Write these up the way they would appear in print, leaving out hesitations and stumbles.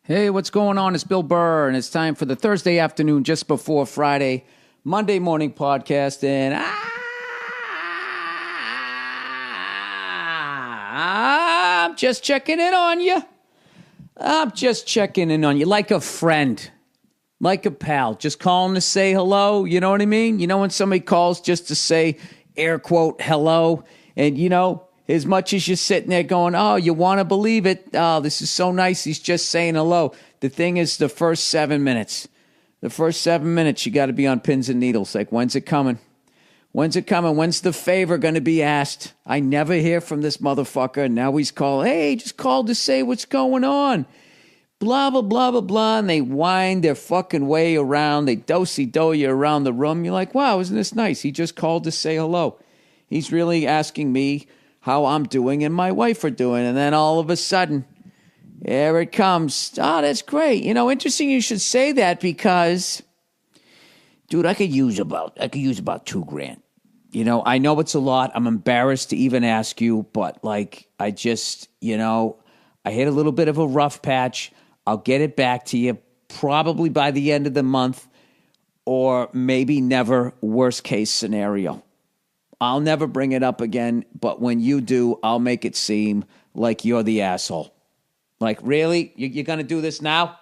Hey, what's going on? It's Bill Burr, and it's time for the Thursday afternoon, just before Friday, Monday morning podcast. And I'm just checking in on you. I'm just checking in on you like a friend, like a pal. Just calling to say hello. You know what I mean? You know when somebody calls just to say, air quote, hello, and as much as you're sitting there going, oh, you want to believe it. Oh, this is so nice. He's just saying hello. The thing is, the first 7 minutes. The first 7 minutes, you got to be on pins and needles. Like, when's it coming? When's it coming? When's the favor going to be asked? I never hear from this motherfucker. Now he's calling. Hey, just called to say what's going on. Blah, blah, blah, blah, blah. And they wind their fucking way around. They do-si-do you around the room. You're like, wow, isn't this nice? He just called to say hello. He's really asking me how I'm doing and my wife are doing. And then all of a sudden, here it comes. Oh, that's great. Interesting you should say that because, dude, I could use about $2,000. I know it's a lot. I'm embarrassed to even ask you, but I just, I hit a little bit of a rough patch. I'll get it back to you probably by the end of the month or maybe never, worst case scenario. I'll never bring it up again, but when you do, I'll make it seem like you're the asshole. Like, really? You're going to do this now?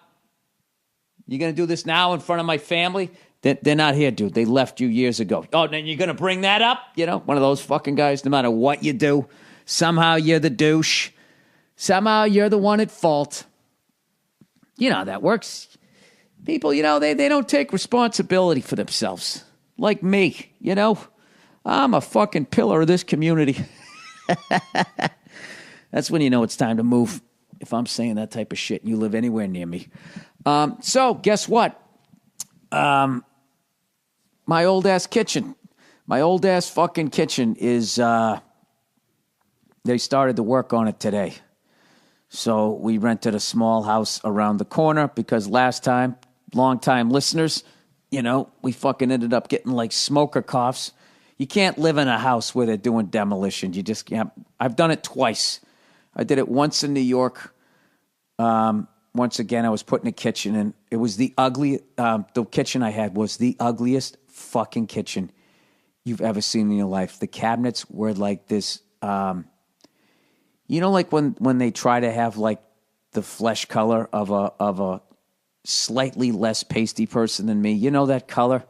You're going to do this now in front of my family? They're not here, dude. They left you years ago. Oh, then you're going to bring that up? One of those fucking guys, no matter what you do, somehow you're the douche. Somehow you're the one at fault. You know how that works. People, they don't take responsibility for themselves. Like me, I'm a fucking pillar of this community. That's when you know it's time to move. If I'm saying that type of shit and you live anywhere near me. So guess what? My old ass kitchen. My old ass fucking kitchen is, they started to work on it today. So we rented a small house around the corner because last time, long-time listeners, we fucking ended up getting like smoker coughs. You can't live in a house where they're doing demolition. You just can't. I've done it twice. I did it once in New York. Once again, I was putting a kitchen in. It was the kitchen I had was the ugliest fucking kitchen you've ever seen in your life. The cabinets were like this, like when they try to have like the flesh color of a slightly less pasty person than me. That color?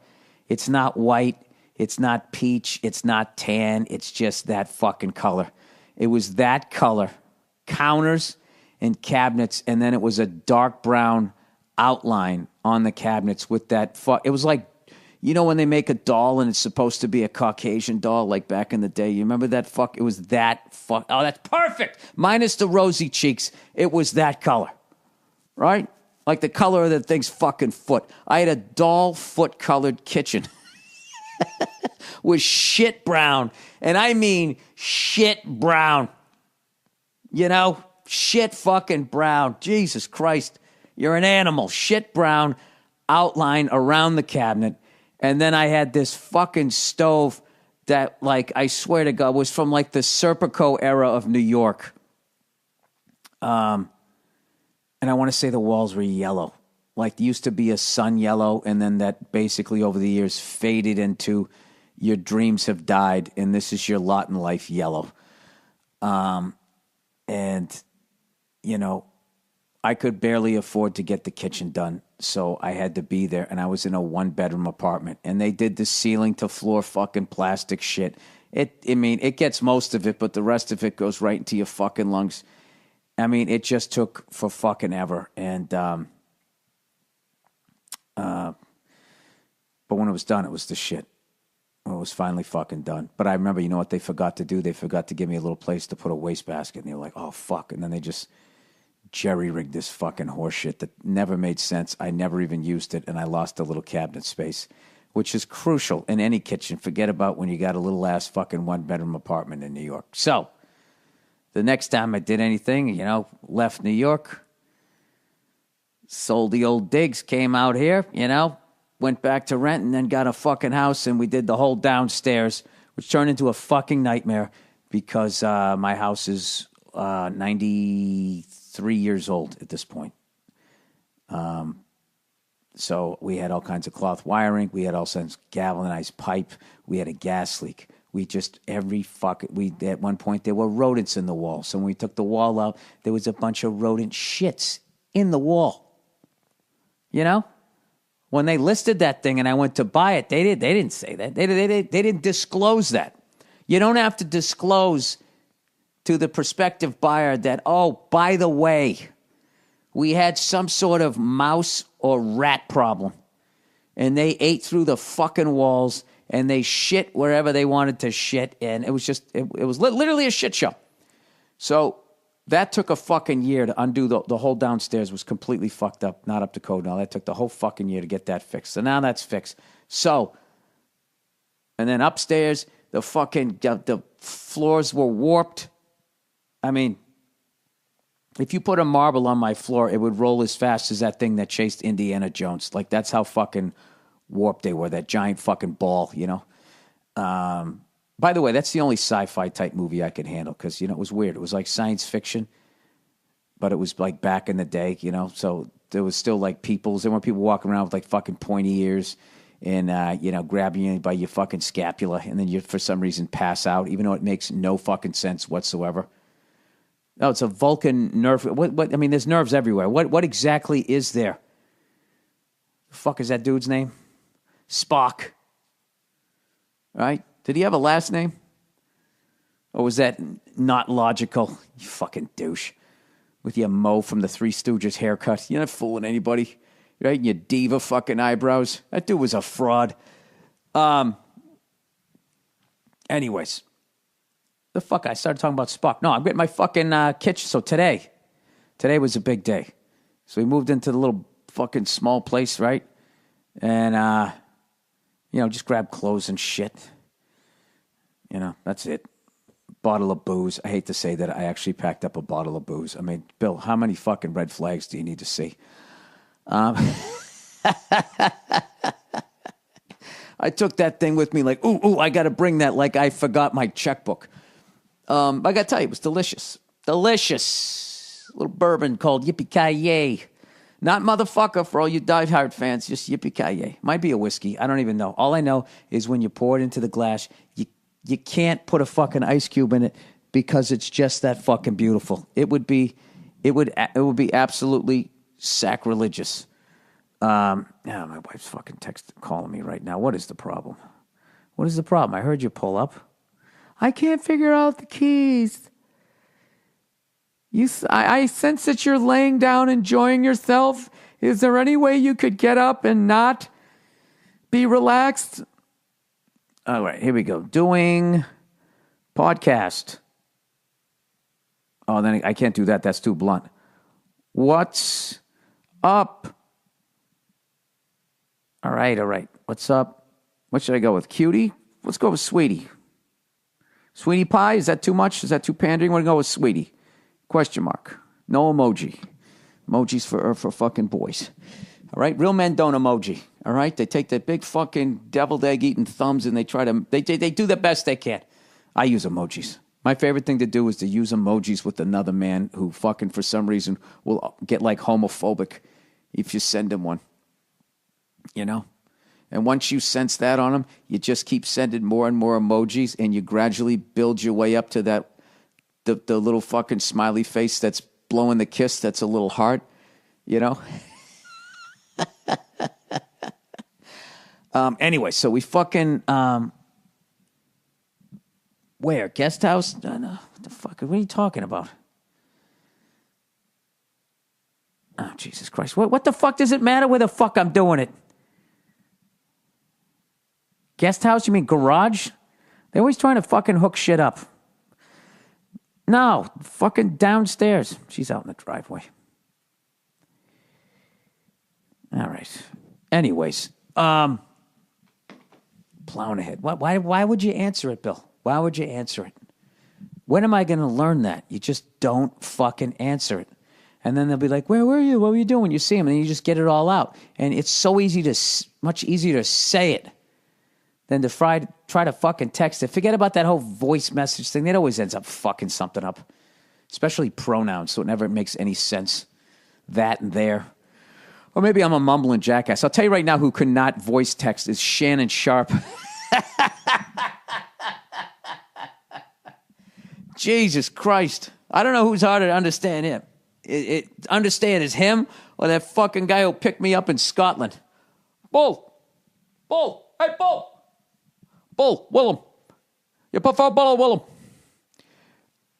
It's not white. It's not peach. It's not tan. It's just that fucking color. It was that color. Counters and cabinets, and then it was a dark brown outline on the cabinets with that it was like, when they make a doll and it's supposed to be a Caucasian doll, like back in the day. You remember that It was that oh, that's perfect! Minus the rosy cheeks. It was that color. Right? Like the color of the thing's fucking foot. I had a doll foot-colored kitchen. Was shit brown. And I mean shit brown. Shit fucking brown. Jesus Christ. You're an animal. Shit brown outline around the cabinet. And then I had this fucking stove that, I swear to God, was from the Serpico era of New York. And I want to say the walls were yellow. Used to be a sun yellow, and then that basically over the years faded into your dreams have died, and this is your lot in life yellow. And, I could barely afford to get the kitchen done, so I had to be there, and I was in a one-bedroom apartment, and they did the ceiling-to-floor fucking plastic shit. It gets most of it, but the rest of it goes right into your fucking lungs. It just took for fucking ever, and but when it was done, it was the shit. When it was finally fucking done. But I remember, you know what they forgot to do? They forgot to give me a little place to put a wastebasket. And they were like, oh, fuck. And then they just jerry-rigged this fucking horseshit that never made sense. I never even used it, and I lost a little cabinet space, which is crucial in any kitchen. Forget about when you got a little-ass fucking one-bedroom apartment in New York. So, the next time I did anything, left New York, sold the old digs, came out here, went back to rent, and then got a fucking house, and we did the whole downstairs, which turned into a fucking nightmare because my house is 93 years old at this point. So we had all kinds of cloth wiring. We had all kinds of galvanized pipe. We had a gas leak. We just, at one point, there were rodents in the wall. So when we took the wall out, there was a bunch of rodent shits in the wall. You know? When they listed that thing and I went to buy it, they didn't say that. They didn't disclose that. You don't have to disclose to the prospective buyer that, oh, by the way, we had some sort of mouse or rat problem. And they ate through the fucking walls and they shit wherever they wanted to shit. And it was just, it was literally a shit show. So that took a fucking year to undo. The whole downstairs was completely fucked up, not up to code. Now that took the whole fucking year to get that fixed. So now that's fixed. So, and then upstairs, the floors were warped. I mean, if you put a marble on my floor, it would roll as fast as that thing that chased Indiana Jones. Like, that's how fucking warped they were, that giant fucking ball, you know? By the way, that's the only sci-fi type movie I could handle because, you know, it was weird. It was like science fiction, but it was like back in the day, you know? So there was still like peoples. There were people walking around with like fucking pointy ears and, you know, grabbing you by your fucking scapula. And then you, for some reason, pass out, even though it makes no fucking sense whatsoever. No, it's a Vulcan nerve. What? I mean, there's nerves everywhere. What exactly is there? The fuck is that dude's name? Spock. Right? Did he have a last name? Or was that not logical? You fucking douche. With your Mo from the Three Stooges haircut. You're not fooling anybody. Right? And your diva fucking eyebrows. That dude was a fraud. Anyways. The fuck? I started talking about Spock. No, I'm getting my fucking kitchen. So today was a big day. So we moved into the little fucking small place, right? And, you know, just grab clothes and shit. You know, that's it. Bottle of booze. I hate to say that I actually packed up a bottle of booze. I mean, Bill, how many fucking red flags do you need to see? I took that thing with me like, ooh, I got to bring that like I forgot my checkbook. I got to tell you, it was delicious. Delicious. A little bourbon called Yippee-Ki-Yay. Not motherfucker for all you diehard fans, just Yippee-Ki-Yay. Might be a whiskey. I don't even know. All I know is when you pour it into the glass, you can't put a fucking ice cube in it because it's just that fucking beautiful. It would be absolutely sacrilegious. My wife's fucking calling me right now. What is the problem? What is the problem? I heard you pull up. I can't figure out the keys. I sense that you're laying down enjoying yourself. Is there any way you could get up and not be relaxed? All right, here we go. Doing podcast. Oh, then I can't do that. That's too blunt. What's up? All right. What's up? What should I go with? Cutie? Let's go with Sweetie. Sweetie Pie? Is that too much? Is that too pandering? We're going to go with Sweetie. Question mark. No emoji. Emojis for fucking boys. All right? Real men don't emoji. All right? They take their big fucking deviled egg eating thumbs and they try to... They do the best they can. I use emojis. My favorite thing to do is to use emojis with another man who fucking, for some reason, will get like homophobic if you send him one. You know? And once you sense that on him, you just keep sending more and more emojis and you gradually build your way up to that, the little fucking smiley face that's blowing the kiss that's a little heart, you know? Anyway, so we fucking, where? Guest house? No, what the fuck? What are you talking about? Oh, Jesus Christ. What the fuck does it matter where the fuck I'm doing it? Guest house? You mean garage? They're always trying to fucking hook shit up. No, fucking downstairs. She's out in the driveway. All right. Anyways, plowing ahead. Why would you answer it, Bill? Why would you answer it? When am I going to learn that? You just don't fucking answer it. And then they'll be like, where were you? What were you doing? You see them, and then you just get it all out. And it's so much easier to say it than to try to fucking text it. Forget about that whole voice message thing. That always ends up fucking something up. Especially pronouns, so it never makes any sense. That and there. Or maybe I'm a mumbling jackass. I'll tell you right now who could not voice text is Shannon Sharp. Jesus Christ. I don't know who's harder to understand him. Understand is him or that fucking guy who picked me up in Scotland. Bull. Hey, Bull, Willem. You prefer Bull or Willem?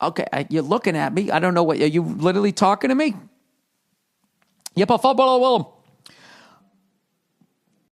Okay, you're looking at me. I don't know what. Are you literally talking to me? You prefer Bull or Willem?